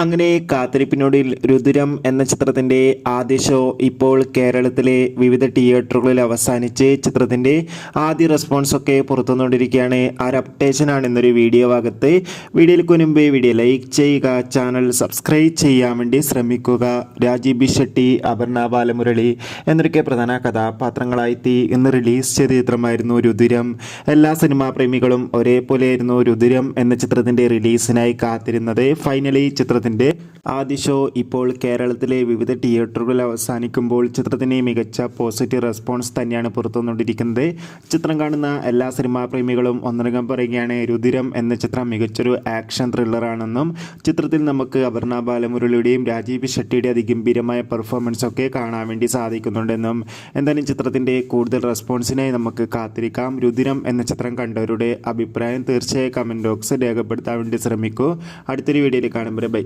അങ്ങനെ കാത്തിരിപ്പിനൊടുവിൽ രുദ്രം എന്ന ചിത്രത്തിൻ്റെ ആദ്യ ഷോ ഇപ്പോൾ കേരളത്തിലെ വിവിധ തിയേറ്ററുകളിൽ അവസാനിച്ച് ചിത്രത്തിൻ്റെ ആദ്യ റെസ്പോൺസൊക്കെ പുറത്തുവന്നുകൊണ്ടിരിക്കുകയാണ്. ആ ഒരു അപ്ഡേഷനാണ് ഇന്നൊരു വീഡിയോ ഭാഗത്ത്. വീഡിയോയ്ക്ക് മുൻപ് വീഡിയോ ലൈക്ക് ചെയ്യുക, ചാനൽ സബ്സ്ക്രൈബ് ചെയ്യാൻ വേണ്ടി ശ്രമിക്കുക. രാജീവ് ബി ഷെട്ടി, അപർണ ബാലമുരളി എന്നൊക്കെ പ്രധാന കഥാപാത്രങ്ങളായി ഇന്ന് റിലീസ് ചെയ്ത ചിത്രമായിരുന്നു രുദ്രം. എല്ലാ സിനിമാ പ്രേമികളും ഒരേപോലെയായിരുന്നു രുദ്രം എന്ന ചിത്രത്തിൻ്റെ റിലീസിനായി കാത്തിരുന്നത്. ഫൈനലി ചിത്രത്തിൻ്റെ ആദ്യ ഷോ ഇപ്പോൾ കേരളത്തിലെ വിവിധ തിയേറ്ററുകളിൽ അവസാനിക്കുമ്പോൾ ചിത്രത്തിന് മികച്ച പോസിറ്റീവ് റെസ്പോൺസ് തന്നെയാണ് പുറത്തുവന്നുകൊണ്ടിരിക്കുന്നത്. ചിത്രം കാണുന്ന എല്ലാ സിനിമാ പ്രേമികളും ഒന്നടങ്കം പറയുകയാണ് രുദ്രം എന്ന ചിത്രം മികച്ചൊരു ആക്ഷൻ ത്രില്ലറാണെന്നും ചിത്രത്തിൽ നമുക്ക് അപർണ ബാലമുരളിയുടെയും രാജീവ് ഷെട്ടിയുടെ അതിഗംഭീരമായ പെർഫോമൻസ് ഒക്കെ കാണാൻ വേണ്ടി സാധിക്കുന്നുണ്ടെന്നും എന്തായാലും ചിത്രത്തിൻ്റെ കൂടുതൽ റെസ്പോൺസിനായി നമുക്ക് കാത്തിരിക്കാം. രുദ്രം എന്ന ചിത്രം കണ്ടവരുടെ അഭിപ്രായം തീർച്ചയായും കമൻറ്റ് ബോക്സിൽ രേഖപ്പെടുത്താൻ വേണ്ടി ശ്രമിക്കൂ. അടുത്തൊരു വീഡിയോയിൽ കാണുമ്പോൾ ബൈ.